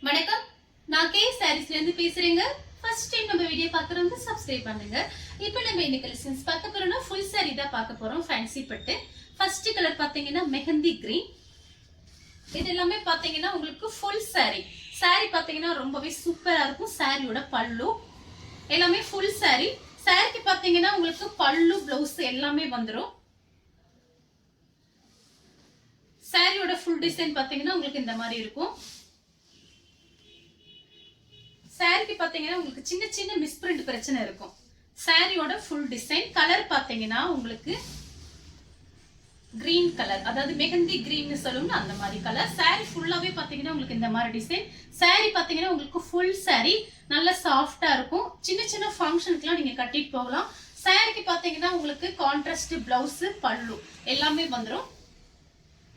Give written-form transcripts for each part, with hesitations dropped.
வணக்கம், நான் கே சாரீஸ்ல இருந்து பேசுறேங்க. ஃபர்ஸ்ட் டைம் நம்ம வீடியோ பார்க்கறவங்க சப்ஸ்கிரைப் பண்ணுங்க. இப்போ நம்ம இந்த கலெக்ஷன்ஸ் பார்க்க போறோம்னா ஃபுல் saree தான் பார்க்க போறோம். ஃபேன்சி பட்டு. ஃபர்ஸ்ட் கலர் பாத்தீங்கன்னா மெஹந்தி கிரீன். இது எல்லாமே பாத்தீங்கன்னா உங்களுக்கு ஃபுல் saree. saree பாத்தீங்கன்னா ரொம்பவே சூப்பரா இருக்கும். சாரியோட பல்லு எல்லாமே ஃபுல் saree. சாரிக்கு பாத்தீங்கன்னா உங்களுக்கு பல்லு ப்ளவுஸ் எல்லாமே வந்துரும். சாரியோட ஃபுல் டிசைன் பாத்தீங்கன்னா உங்களுக்கு இந்த மாதிரி இருக்கும். சாரிக்கு பாத்தீங்கன்னா உங்களுக்கு சின்ன சின்ன மிஸ்பிரிண்ட் பிரச்சனை இருக்கும். சாரியோட ஃபுல் டிசைன் கலர் பாத்தீங்கன்னா உங்களுக்கு கிரீன் கலர், அதாவது மெஹந்தி கிரீன் சொல்லுங்க அந்த மாதிரி கலர். சாரி ஃபுல்லாவே பாத்தீங்கன்னா உங்களுக்கு இந்த மாதிரி டிசைன். சாரி பாத்தீங்கன்னா உங்களுக்கு ஃபுல் சாரி நல்ல சாஃப்டா இருக்கும். சின்ன சின்ன ஃபங்க்ஷனுக்குலாம் நீங்க கட்டிட்டு போகலாம். சாரிக்கு பாத்தீங்கன்னா உங்களுக்கு கான்ட்ராஸ்ட் பிளவுஸ் பல்லு எல்லாமே வந்துடும்.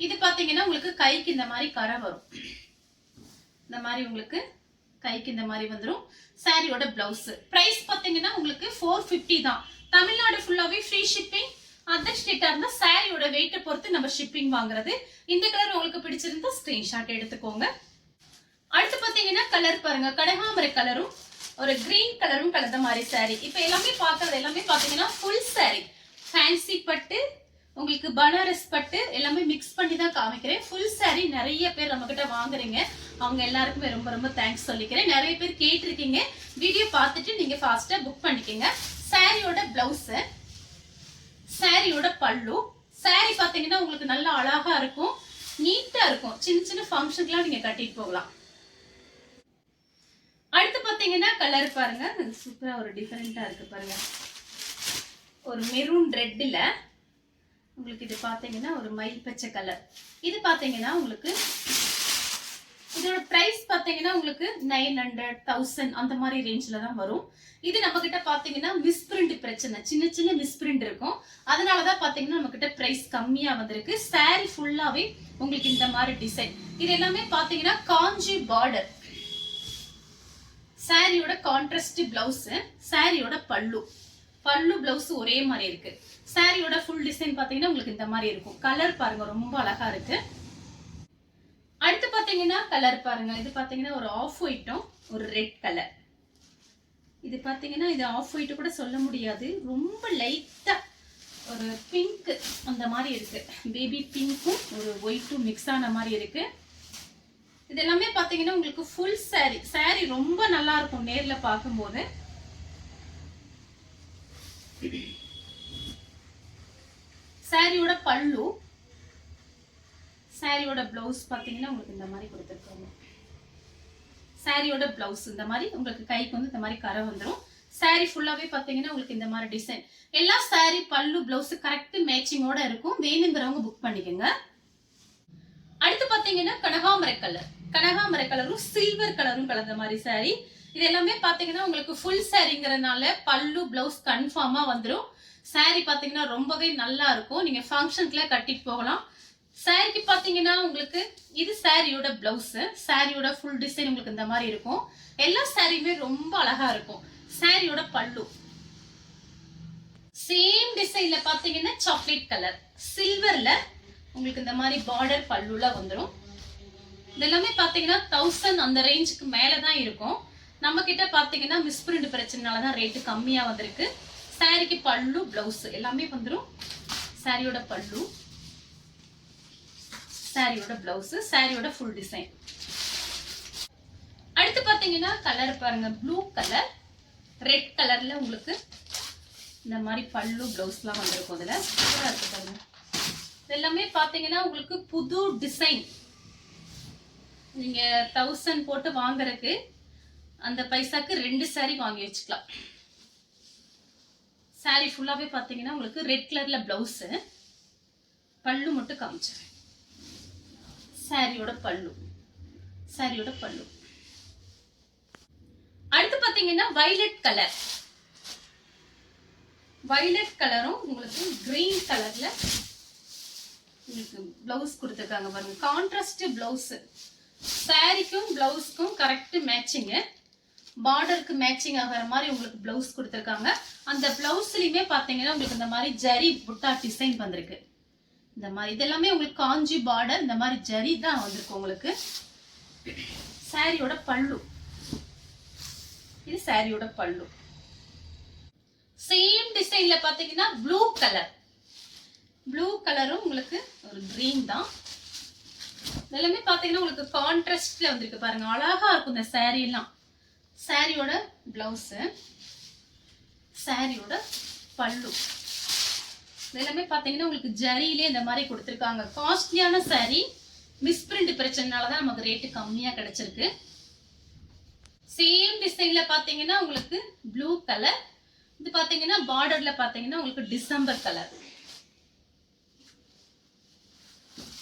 இது பாத்தீங்கன்னா உங்களுக்கு கைக்கு இந்த மாதிரி கரை வரும். இந்த மாதிரி உங்களுக்கு கைக்கு இந்த மாதிரி வந்துரும். சாரியோட பிளவுஸ் பிரைஸ் பாத்தீங்கன்னா உங்களுக்கு 450 தான். தமிழ்நாடு ஃபுல்லாவே ஃப்ரீ ஷிப்பிங். அதர் ஸ்டேட்டா இருந்தா சாரியோட வெயிட்ட பொறுத்து நம்ம ஷிப்பிங் வாங்குறது. இந்த கலர் உங்களுக்கு பிடிச்சிருந்தா ஸ்கிரீன்ஷாட் எடுத்துக்கோங்க. அடுத்து பாத்தீங்கன்னா கலர் பாருங்க, கனகாம்பர கலரும் ஒரு கிரீன் கலரும் கலந்த மாதிரி சாரி. இப்ப எல்லாமே பாக்குறது எல்லாமே பாத்தீங்கன்னா ஃபுல் சாரி. ஃபேன்சி பட்டு உங்களுக்கு பனாரஸ் பட்டு எல்லாமே மிக்ஸ் பண்ணி தான் காமிக்கிறேன். ஃபுல் சாரி நிறைய பேர் நம்ம கிட்ட வாங்குறீங்க. அவங்க எல்லாருக்குமே ரொம்ப ரொம்ப தேங்க்ஸ் சொல்லிக்கிறேன். நிறைய பேர் கேட்டிருக்கீங்க. வீடியோ பார்த்துட்டு நீங்க ஃபாஸ்டா புக் பண்ணிக்கங்க. சாரியோட பிளவுஸ், சாரியோட பல்லு. சாரி பாத்தீங்கன்னா உங்களுக்கு நல்ல அழகா இருக்கும், நீட்டா இருக்கும். சின்ன சின்ன ஃபங்க்ஷனுக்குலாம் நீங்க கட்டிட்டு போகலாம். அடுத்து பாத்தீங்கன்னா கலர் பாருங்க, சூப்பரா ஒரு டிஃபரெண்டா இருக்கு பாருங்க. ஒரு மெரூன் ரெட்ல உங்களுக்கு இது பாத்தீங்கன்னா ஒரு மயில் பச்சை கலர். இது பாத்தீங்கன்னா உங்களுக்கு இதோட பிரைஸ் பாத்தீங்கன்னா உங்களுக்கு 900, 1000 அந்த மாதிரி ரேஞ்ச்ல தான் வரும். இது நம்ம கிட்ட பாத்தீங்கன்னா மிஸ்பிரிண்ட் பிரச்சனை, சின்ன சின்ன மிஸ்பிரிண்ட் இருக்கும். அதனாலதான் பாத்தீங்கன்னா நம்ம கிட்ட பிரைஸ் கம்மியா வந்திருக்கு. சாரி ஃபுல்லாவே உங்களுக்கு இந்த மாதிரி டிசைன். இது எல்லாமே பாத்தீங்கன்னா காஞ்சி பார்டர். சாரியோட கான்ட்ராஸ்ட் பிளவுஸ், சாரியோட பல்லு பிளவுஸ் ஒரே மாதிரி இருக்கு. சாரியோட ஃபுல் டிசைன் பாத்தீங்கன்னா உங்களுக்கு இந்த மாதிரி இருக்கும். கலர் பாருங்க ரொம்ப அழகா இருக்கு. அடுத்து பாத்தீங்கன்னா கலர் பாருங்க, இது பாத்தீங்கன்னா ஒரு ஆஃப் ஒயிட்டும் ஒரு ரெட் கலர். இது பாத்தீங்கன்னா இது ஆஃப் ஒயிட் கூட சொல்ல முடியாது, ரொம்ப லைட்டா ஒரு பிங்க் அந்த மாதிரி இருக்கு. பேபி பிங்க்கும் ஒரு ஒயிட்டும் மிக்ஸ் ஆன மாதிரி இருக்கு. இது எல்லாமே பாத்தீங்கன்னா உங்களுக்கு ஃபுல் சாரி. சாரி ரொம்ப நல்லா இருக்கும் நேர்ல பார்க்கும்போது. சாரியோட பல்லு, சாரியோட பிளவுஸ் பாத்தீங்கன்னா உங்களுக்கு இந்த மாதிரி கொடுத்துருக்காங்க. சாரியோட பிளவுஸ் இந்த மாதிரி உங்களுக்கு கைக்கு வந்து இந்த மாதிரி கரை வந்துடும். சாரி ஃபுல்லாவே பாத்தீங்கன்னா உங்களுக்கு இந்த மாதிரி டிசைன். எல்லா சாரி பல்லு பிளவுஸ் கரெக்ட் மேட்சிங்கோட இருக்கும். வேணுங்கிறவங்க புக் பண்ணிக்கோங்க. அடுத்து பாத்தீங்கன்னா கனகாம்பர கலர், கனகாம்பர கலரும் சில்வர் கலரும் கலந்த மாதிரி சாரி. இது எல்லாமே பாத்தீங்கன்னா உங்களுக்கு ஃபுல் சாரிங்கிறதுனால பல்லு பிளவுஸ் கன்ஃபார்மா வந்துடும். சாரி பாத்தீங்கன்னா ரொம்பவே நல்லா இருக்கும். நீங்க ஃபங்க்ஷனுக்குள்ள கட்டிட்டு போகலாம். சாரிக்கு பாத்தீங்கன்னா உங்களுக்கு இது சாரியோட பிளவுஸ், சாரியோட ஃபுல் டிசைன் உங்களுக்கு இந்த மாதிரி இருக்கும். எல்லா சாரியுமே ரொம்ப அழகா இருக்கும். சாரியோட பல்லு சேம் டிசைன்ல பாத்தீங்கன்னா சாக்லேட் கலர் சில்வர்ல உங்களுக்கு இந்த மாதிரி பார்டர் பல்லுல வந்துடும். இதெல்லாமே பாத்தீங்கன்னா 1000 அந்த ரேஞ்சுக்கு மேலதான் இருக்கும். நம்ம கிட்ட பாத்தீங்கன்னா மிஸ்பிரிண்ட் பிரச்சனைனாலதான் ரேட்டு கம்மியா வந்திருக்கு. சாரிக்கு பல்லு பிளவுஸ் எல்லாமே வந்துடும். சாரியோட பல்லு, சாரியோட பிளவுஸ், சாரியோட ஃபுல் டிசைன். அடுத்து பாத்தீங்கன்னா கலர் பாருங்க, ப்ளூ கலர் ரெட் கலர்ல உங்களுக்கு இந்த மாதிரி பல்லு பிளவுஸ் எல்லாம் வந்திருக்கும். இதுல சூப்பரா இருக்கு பாருங்க. எல்லாமே பாத்தீங்கன்னா உங்களுக்கு புது டிசைன். நீங்க 1000 போட்டு வாங்குறதுக்கு அந்த பைசாக்கு 2 சாரி வாங்கி வச்சுக்கலாம். சாரி ஃபுல்லாவே பாத்தீங்கன்னா உங்களுக்கு ரெட் கலர்ல பிளவுஸ், பல்லு மட்டும் காமிச்சிருக்கேன். சாரியோட பல்லு, சாரியோட பல்லு. அடுத்து பாத்தீங்கன்னா வயலட் கலர், வயலட் கலரும் உங்களுக்கு கிரீன் கலர்ல உங்களுக்கு பிளவுஸ் கொடுத்துருக்காங்க பாருங்க. Contrast blouse. சாரிக்கும் பிளவுஸ்க்கும் கரெக்ட் மேட்சிங், பார்டருக்கு மேட்சிங் ஆகிற மாதிரி உங்களுக்கு பிளவுஸ் கொடுத்துருக்காங்க. அந்த பிளவுஸ்லயுமே பாத்தீங்கன்னா உங்களுக்கு இந்த மாதிரி ஜரி புட்டா டிசைன் வந்திருக்கு. இந்த மாதிரி இதெல்லாமே உங்களுக்கு காஞ்சி பார்டர், இந்த மாதிரி ஜரி தான் வந்திருக்கு உங்களுக்கு. சாரியோட பல்லு. இது சாரியோட பல்லு. சேம் டிசைன்ல பாத்தீங்கன்னா ப்ளூ கலர். ப்ளூ கலரும் உங்களுக்கு ஒரு கிரீன் தான். எல்லாமே பாத்தீங்கன்னா உங்களுக்கு கான்ட்ராஸ்ட்ல வந்திருக்கு பாருங்க. அழகா இருக்கும் இந்த சாரி எல்லாம். சாரியோட பிளவுஸ், சாரியோட பல்லு. எல்லாமே பாத்தீங்கன்னா உங்களுக்கு ஜரியிலே இந்த மாதிரி கொடுத்துருக்காங்க. காஸ்ட்லியான சாரி. மிஸ்பிரிண்ட் பிரச்சனைனாலதான் நமக்கு ரேட்டு கம்மியா கிடைச்சிருக்கு. சேம் டிசைன்ல பாத்தீங்கன்னா உங்களுக்கு ப்ளூ கலர். இது பாத்தீங்கன்னா பார்டர்ல பாத்தீங்கன்னா உங்களுக்கு டிசம்பர் கலர்,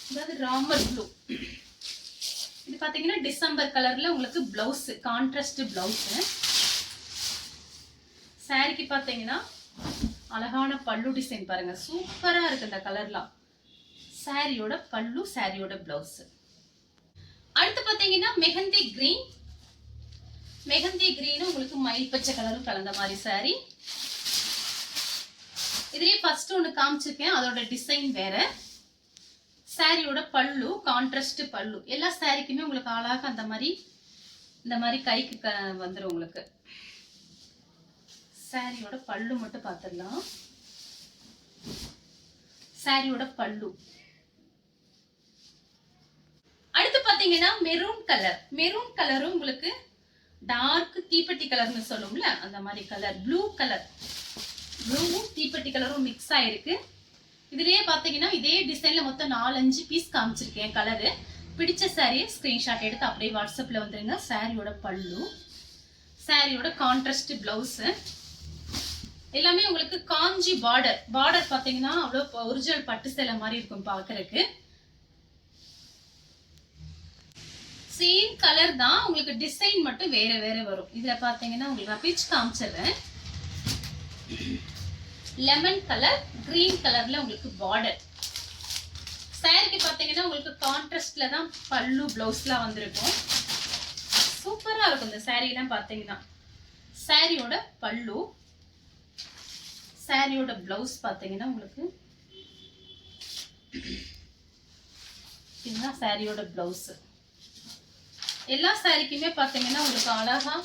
அதாவது ராமர் ப்ளூ. இது பாத்தீங்கன்னா டிசம்பர் கலர்ல உங்களுக்கு பிளவுஸ், கான்ட்ராஸ்ட் பிளவுஸ். சாரிக்கு பாத்தீங்கன்னா அழகான பல்லு டிசைன் பாருங்க. சூப்பரா இருக்கு இந்த கலர்லாம். சாரியோட பல்லு, சாரியோட பிளவுஸ். அடுத்து பாத்தீங்கன்னா மெஹந்தி கிரீன். மெஹந்தி கிரீன் உங்களுக்கு மயில் பச்சை கலரும் கலந்த மாதிரி சாரி. இதுலயே ஃபர்ஸ்ட் ஒன்னு காமிச்சிருக்கேன், அதோட டிசைன் வேற. சாரியோட பல்லு கான்ட்ராஸ்ட் பல்லு. எல்லா சாரிக்குமே உங்களுக்கு அழகா அந்த மாதிரி இந்த மாதிரி கைக்கு வந்துடும் உங்களுக்கு. சாரியோட பல்லு மட்டும் பார்த்துடலாம். சாரியோட பல்லு. அடுத்து பாத்தீங்கன்னா மெரூன் கலர். மெரூன் கலரும் உங்களுக்கு டார்க் தீப்பெட்டி கலர்னு சொல்லுவோம்ல அந்த மாதிரி கலர். ப்ளூ கலர், ப்ளூவும் தீப்பெட்டி கலரும் மிக்ஸ் ஆயிருக்கு. இதுலயே பாத்தீங்கன்னா இதே டிசைன்ல மொத்தம் 4-5 பீஸ் காமிச்சிருக்கேன் கலரு. பிடிச்ச சாரியை ஸ்கிரீன்ஷாட் எடுத்து அப்படியே வாட்ஸ்அப்ல வந்துருங்க. சாரியோட பல்லு, சாரியோட கான்ட்ராஸ்ட் பிளவுஸ். எல்லாமே உங்களுக்கு காஞ்சி பார்டர். பார்டர் பாத்தீங்கன்னா அவ்வளவு ஒரிஜினல் பட்டு சேலை மாதிரி இருக்கும் பாக்குறதுக்கு. சேம் கலர் தான், உங்களுக்கு டிசைன் மட்டும் வேற வேற வரும். இதுல பாத்தீங்கன்னா உங்களுக்கு நான் பிச் காமிச்சிடுறேன். லெமன் கலர், கிரீன் கலர்ல உங்களுக்கு பார்டர். சாரிக்கு பாத்தீங்கன்னா உங்களுக்கு கான்ட்ராஸ்ட்ல தான் பல்லு பிளவுஸ்லாம் வந்திருக்கும். சூப்பரா இருக்கும் இந்த சாரி எல்லாம் பாத்தீங்கன்னா. சாரியோட பல்லு, சாரியோட பிளவுஸ் பாத்தீங்கன்னா உங்களுக்கு இதுதான் சாரியோட பிளவுஸ். எல்லா சாரிக்குமே பாத்தீங்கன்னா உங்களுக்கு அழகா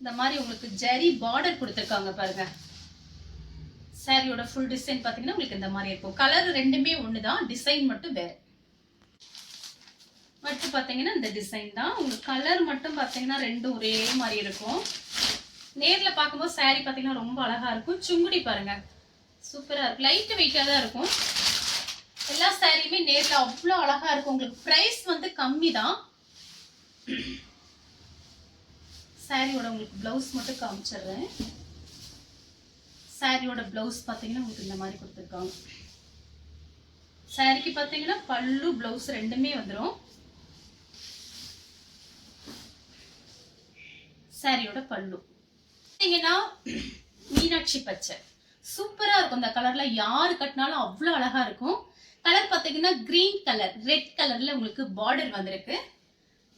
இந்த மாதிரி உங்களுக்கு ஜரி பார்டர் கொடுத்துருக்காங்க பாருங்க. சாரியோட ஃபுல் டிசைன் பாத்தீங்கன்னா உங்களுக்கு இந்த மாதிரி இருக்கும். கலர் ரெண்டுமே ஒண்ணுதான், டிசைன் மட்டும் வேற. அடுத்து பாத்தீங்கன்னா இந்த டிசைன் தான். உங்களுக்கு கலர் மட்டும் பாத்தீங்கன்னா ரெண்டும் ஒரே மாதிரி இருக்கும். நேர்ல பார்க்கும்போது சாரி பாத்தீங்கன்னா ரொம்ப அழகா இருக்கும். சுங்குடி பாருங்க, சூப்பரா இருக்கு. லைட் வெயிட்டா தான் இருக்கும். எல்லா சாரியுமே நேர்ல அவ்வளவு அழகா இருக்கும். உங்களுக்கு பிரைஸ் வந்து கம்மி தான். சாரியோட உங்களுக்கு பிளவுஸ் மட்டும் காமிச்சிடுறேன். சாரியோட பிளவுஸ் பாத்தீங்கன்னா உங்களுக்கு இந்த மாதிரி கொடுத்துருக்காங்க. சாரிக்கு பாத்தீங்கன்னா பல்லு பிளவுஸ் ரெண்டுமே வந்துடும். சாரியோட பல்லு பாத்தீங்கன்னா மீனாட்சி பச்சை. சூப்பரா இருக்கும் இந்த கலர்ல. யாரு கட்டினாலும் அவ்வளவு அழகா இருக்கும். கலர் பாத்தீங்கன்னா கிரீன் கலர், ரெட் கலர்ல உங்களுக்கு பார்டர் வந்திருக்கு.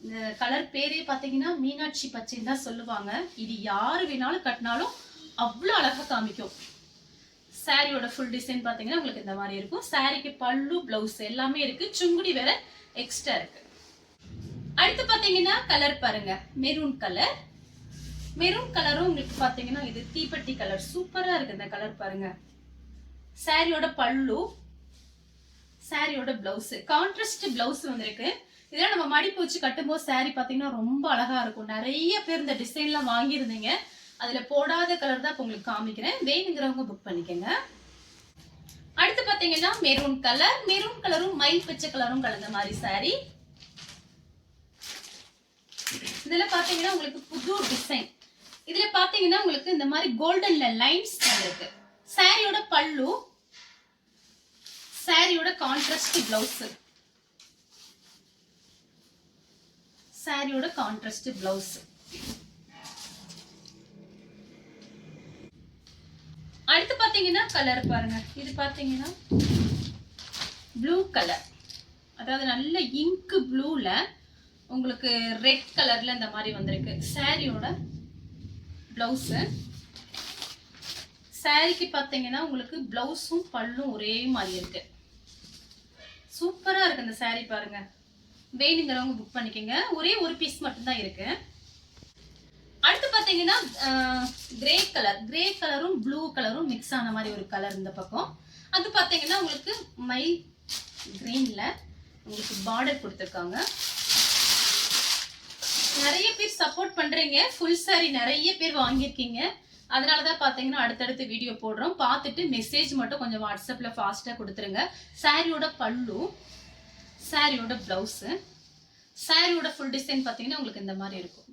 இந்த கலர் பேரே பாத்தீங்கன்னா மீனாட்சி பச்சைன்னு தான் சொல்லுவாங்க. இது யாரு வேணாலும் கட்டினாலும் அவ்வளவு அழகா காமிக்கும். சாரியோட ஃபுல் டிசைன் பாத்தீங்கன்னா உங்களுக்கு இந்த மாதிரி இருக்கும். சாரிக்கு பல்லு பிளவுஸ் எல்லாமே இருக்கு. சுங்குடி வேற எக்ஸ்ட்ரா இருக்கு. அடுத்து பாத்தீங்கன்னா கலர் பாருங்க, மெரூன் கலர். மெரூன் கலரும் உங்களுக்கு பாத்தீங்கன்னா இது தீப்பெட்டி கலர். சூப்பரா இருக்கு இந்த கலர் பாருங்க. சாரியோட பல்லு, சாரியோட பிளவுஸ் கான்ட்ராஸ்ட் பிளவுஸ் வந்திருக்கு. இதெல்லாம் நம்ம மடிப்பு வச்சு கட்டும்போது சாரி பாத்தீங்கன்னா ரொம்ப அழகா இருக்கும். நிறைய பேர் இந்த டிசைன்லாம் வாங்கியிருந்தீங்க. அதுல போடாத கலர் தான் இப்ப உங்களுக்கு காமிக்கிறேன். வேணுங்கிறவங்க புக் பண்ணிக்கங்க. அடுத்து பாத்தீங்கன்னா மெரூன் கலர். மெரூன் கலரும் மயில் பச்சை கலரும் கலந்த மாதிரி சாரி. இதுல பாத்தீங்கன்னா உங்களுக்கு புது டிசைன். இதுல பாத்தீங்கன்னா உங்களுக்கு இந்த மாதிரி கோல்டன்ல லைன்ஸ் இருக்கு. சாரியோட பல்லு, சாரியோட கான்ட்ராஸ்ட் பிளவுஸ். சாரியோட கான்ட்ராஸ்ட் பிளவுஸ். அடுத்து பாத்தீங்கன்னா கலர் பாருங்க. இது பாத்தீங்கன்னா ப்ளூ கலர், அதாவது நல்ல இங்க் ப்ளூல உங்களுக்கு ரெட் கலர்ல இந்த மாதிரி வந்திருக்கு. சாரியோட பிளவுஸ். சாரிக்கு பாத்தீங்கன்னா உங்களுக்கு பிளவுஸும் பல்லும் ஒரே மாதிரி இருக்கு. சூப்பரா இருக்கு இந்த சாரி பாருங்க. வேணுங்கிறவங்க புக் பண்ணிக்கோங்க. ஒரே ஒரு பீஸ் மட்டும்தான் இருக்கு. அடுத்து பாத்தீங்கன்னா கிரே கலரும் ப்ளூ கலரும் மிக்ஸ் ஆன மாதிரி ஒரு கலர் இந்த பக்கம். அது பாத்தீங்கன்னா உங்களுக்கு மை கிரீன்ல உங்களுக்கு பார்டர் கொடுத்துருக்காங்க. நிறைய பேர் சப்போர்ட் பண்றீங்க. ஃபுல் சாரி நிறைய பேர் வாங்கியிருக்கீங்க. அதனாலதான் பாத்தீங்கன்னா அடுத்தடுத்து வீடியோ போடுறோம். பார்த்துட்டு மெசேஜ் மட்டும் கொஞ்சம் வாட்ஸ்அப்ல ஃபாஸ்டா கொடுத்துருங்க. சாரியோட பல்லு, சாரியோட பிளவுஸ், சாரியோட ஃபுல் டிசைன் பாத்தீங்கன்னா உங்களுக்கு இந்த மாதிரி இருக்கும்.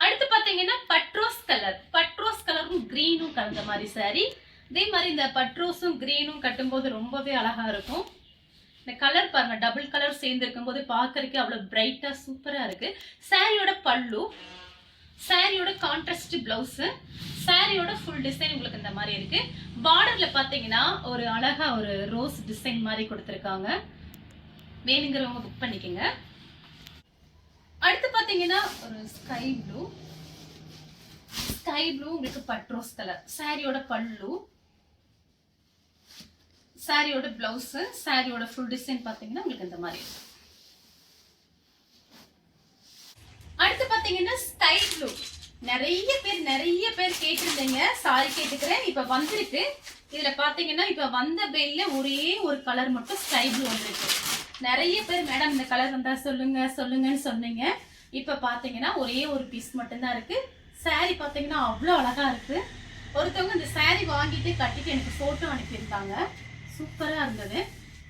அடுத்து பாத்தீங்கன்னா பட்ரோஸ் கலரும் கிரீனும் கலந்த மாதிரி சாரி. இதே மாதிரி இந்த பட்ரோஸும் கிரீனும் கட்டும்போது ரொம்பவே அழகா இருக்கும். இந்த கலர் பாருங்க, டபுள் கலர் சேர்ந்து இருக்கும் போது பாக்குறதுக்கு அவ்வளவு பிரைட்டா சூப்பரா இருக்கு. சாரியோட பல்லு, சாரியோட கான்ட்ராஸ்ட் பிளவுஸ், சாரியோட ஃபுல் டிசைன் உங்களுக்கு இந்த மாதிரி இருக்கு. பார்டர்ல பாத்தீங்கன்னா ஒரு அழகா ஒரு ரோஸ் டிசைன் மாதிரி கொடுத்திருக்காங்க. வேணுங்கிறவங்க புக் பண்ணிக்கோங்க. அடுத்து பாத்தீங்கன்னா ஒரு ஸ்கை ப்ளூ உங்களுக்கு பட்ரோஸ் கலர். சாரியோட பல்லு, சாரியோட பிளவுஸ், சாரியோட ஃபுல் டிசைன் பாத்தீங்கன்னா உங்களுக்கு இந்த மாதிரி இருக்கு. அடுத்து பாத்தீங்கன்னா ஸ்கை ப்ளூ. நிறைய பேர் கேட்டிருந்தீங்க. சாரி கேட்டுக்கிறேன், இப்ப வந்திருக்கு. இதுல பாத்தீங்கன்னா இப்ப வந்த பேல்ல ஒரே ஒரு கலர் மட்டும் ஸ்கை ப்ளூ வந்திருக்கு. நிறைய பேர் மேடம் இந்த கலர் வந்தா சொல்லுங்கன்னு சொன்னீங்க. இப்ப பாத்தீங்கன்னா ஒரே ஒரு பீஸ் மட்டும்தான் இருக்கு. சாரி பாத்தீங்கன்னா அவ்வளவு அழகா இருக்கு. ஒருத்தவங்க இந்த சாரி வாங்கிட்டு கட்டிட்டு எனக்கு போட்டோ அனுப்பியிருந்தாங்க. சூப்பரா இருந்தது.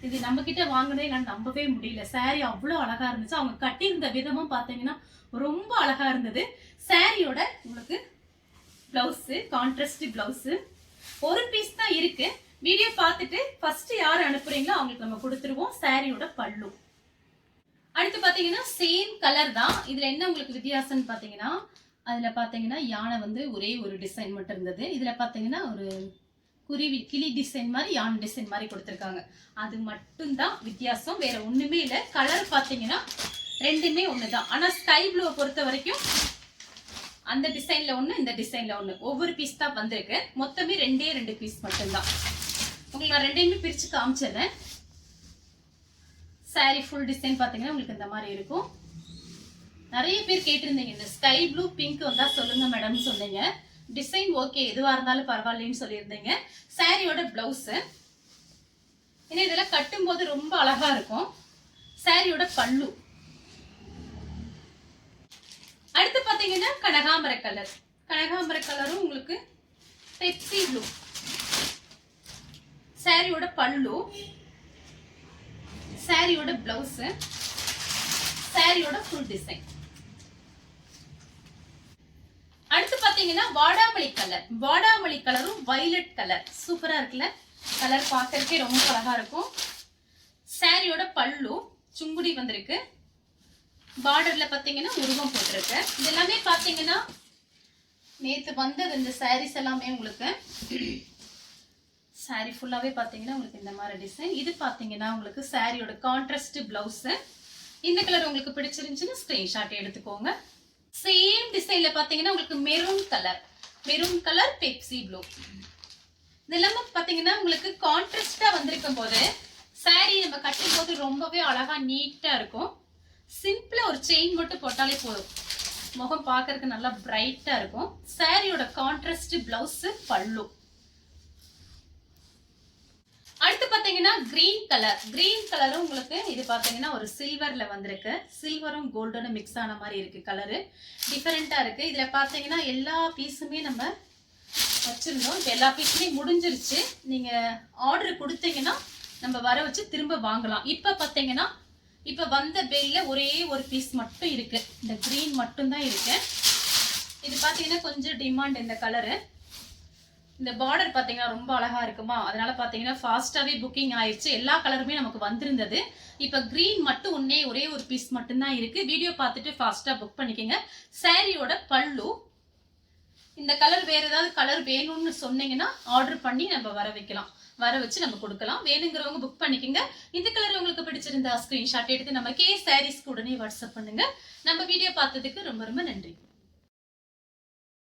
இது நம்ம கிட்ட வாங்கினே நான் நம்பவே முடியல. சாரி அவ்வளவு அழகா இருந்துச்சு. அவங்க கட்டியிருந்த விதமும் பாத்தீங்கன்னா ரொம்ப அழகா இருந்தது. சாரியோட உங்களுக்கு பிளவுஸ், கான்ட்ராஸ்ட் பிளவுஸ், ஒரு பீஸ் தான் இருக்கு. வீடியோ பார்த்துட்டு ஃபர்ஸ்ட் யார் அனுப்புறீங்களோ அவங்களுக்கு நம்ம கொடுத்துருவோம். சாரியோட பல்லு. அடுத்து பாத்தீங்கன்னா சேம் கலர் தான். இதுல என்ன உங்களுக்கு வித்தியாசம்னு பாத்தீங்கன்னா, அதுல பாத்தீங்கன்னா யானை வந்து ஒரே ஒரு டிசைன் மட்டும் இருந்தது. இதுல பாத்தீங்கன்னா ஒரு குருவி கிளி டிசைன் மாதிரி யானை டிசைன் மாதிரி கொடுத்துருக்காங்க. அது மட்டும்தான் வித்தியாசம், வேற ஒண்ணுமே இல்லை. கலர் பாத்தீங்கன்னா ரெண்டுமே ஒண்ணுதான். ஆனா ஸ்கை ப்ளூவை பொறுத்த வரைக்கும் அந்த டிசைன்ல ஒண்ணு, இந்த டிசைன்ல ஒண்ணு, ஒவ்வொரு பீஸ் தான் வந்திருக்கு. மொத்தமே ரெண்டு பீஸ் மட்டும்தான். உங்களுக்கு நான் ரெண்டையுமே பிரிச்சு காமிச்சிடுறேன். சாரி ஃபுல் டிசைன் பாத்தீங்கன்னா உங்களுக்கு இந்த மாதிரி இருக்கும். நிறைய பேர் கேட்டிருந்தீங்க இந்த ஸ்கை ப்ளூ பிங்க் வந்தா சொல்லுங்க மேடம் சொன்னீங்க. டிசைன் ஓகே, எதுவா இருந்தாலும் பரவாயில்லன்னு சொல்லியிருந்தீங்க. சாரியோட பிளவுஸ், ஏன்னா இதெல்லாம் கட்டும் போது ரொம்ப அழகா இருக்கும். சாரியோட பல்லு. அடுத்து பாத்தீங்கன்னா கனகாம்பர கலரும் உங்களுக்கு பெப்சி ப்ளூ. சாரியோட பல்லு, சாரியோட பிளவுஸ், சாரியோட ஃபுல் டிசைன். அடுத்து பாத்தீங்கன்னா வாடாமல்லி கலரும் வயலட் கலர். சூப்பரா இருக்குல்ல? கலர் பார்க்கறதுக்கே ரொம்ப அழகா இருக்கும். சாரியோட பல்லு சுங்குடி வந்திருக்கு. பார்டர்ல பாத்தீங்கன்னா உருவம் போட்டிருக்கு. இது எல்லாமே பாத்தீங்கன்னா நேத்து வந்தது. இந்த சாரீஸ் எல்லாமே உங்களுக்கு சாரி ஃபுல்லாவே பாத்தீங்கன்னா உங்களுக்கு இந்த மாதிரி டிசைன். இது பாத்தீங்கன்னா உங்களுக்கு சாரியோட கான்ட்ராஸ்ட் பிளவுஸ். இந்த கலர் உங்களுக்கு பிடிச்சிருந்துச்சுன்னா ஸ்கிரீன்ஷாட் எடுத்துக்கோங்க. சேம் டிசைன்ல பாத்தீங்கன்னா உங்களுக்கு மெரூன் கலர் பெப்சி ப்ளூ. இதெல்லாமே பாத்தீங்கன்னா உங்களுக்கு கான்ட்ராஸ்டா வந்திருக்கும் போது சாரி நம்ம கட்டும் போது ரொம்பவே அழகா நீட்டா இருக்கும். சிம்பிளா ஒரு செயின் மட்டும் போட்டாலே போதும், முகம் பார்க்கறதுக்கு நல்லா பிரைட்டா இருக்கும். சாரியோட கான்ட்ராஸ்ட் பிளவுஸ், பல்லு. அடுத்து பாத்தீங்கன்னா கிரீன் கலரும் உங்களுக்கு இது பாத்தீங்கன்னா ஒரு சில்வர்ல வந்திருக்கு. சில்வரும் கோல்டனும் மிக்ஸ் ஆன மாதிரி இருக்கு. கலரு டிஃபரெண்டா இருக்கு. இதுல பாத்தீங்கன்னா எல்லா பீஸுமே நம்ம வச்சிருந்தோம். இப்ப எல்லா பீஸுமே முடிஞ்சிருச்சு. நீங்க ஆர்டர் கொடுத்தீங்கன்னா நம்ம வர வச்சு திரும்ப வாங்கலாம். இப்ப பாத்தீங்கன்னா இப்ப வந்த பேல்ல ஒரே ஒரு பீஸ் மட்டும் இருக்கு. இந்த கிரீன் மட்டும் தான் இருக்கு. இது பாத்தீங்கன்னா கொஞ்சம் டிமாண்ட் இந்த கலரு. இந்த பார்டர் பாத்தீங்கன்னா ரொம்ப அழகா இருக்குமா, அதனால பாத்தீங்கன்னா ஃபாஸ்டாவே புக்கிங் ஆயிடுச்சு. எல்லா கலருமே நமக்கு வந்திருந்தது. இப்ப கிரீன் மட்டும் ஒரே ஒரு பீஸ் மட்டும் தான் இருக்கு. வீடியோ பார்த்துட்டு ஃபாஸ்டா புக் பண்ணிக்கோங்க. சாரியோட பல்லு. இந்த கலர் வேற ஏதாவது கலர் வேணும்னு சொன்னீங்கன்னா ஆர்டர் பண்ணி நம்ம வர வச்சு நம்ம கொடுக்கலாம். வேணுங்கிறவங்க புக் பண்ணிக்கோங்க. இந்த கலர் உங்களுக்கு பிடிச்சிருந்தா ஸ்கிரீன்ஷாட் எடுத்து நம்ம கே சாரீஸ்க்கு உடனே வாட்ஸ்அப் பண்ணுங்க. நம்ம வீடியோ பார்த்ததுக்கு ரொம்ப ரொம்ப நன்றி.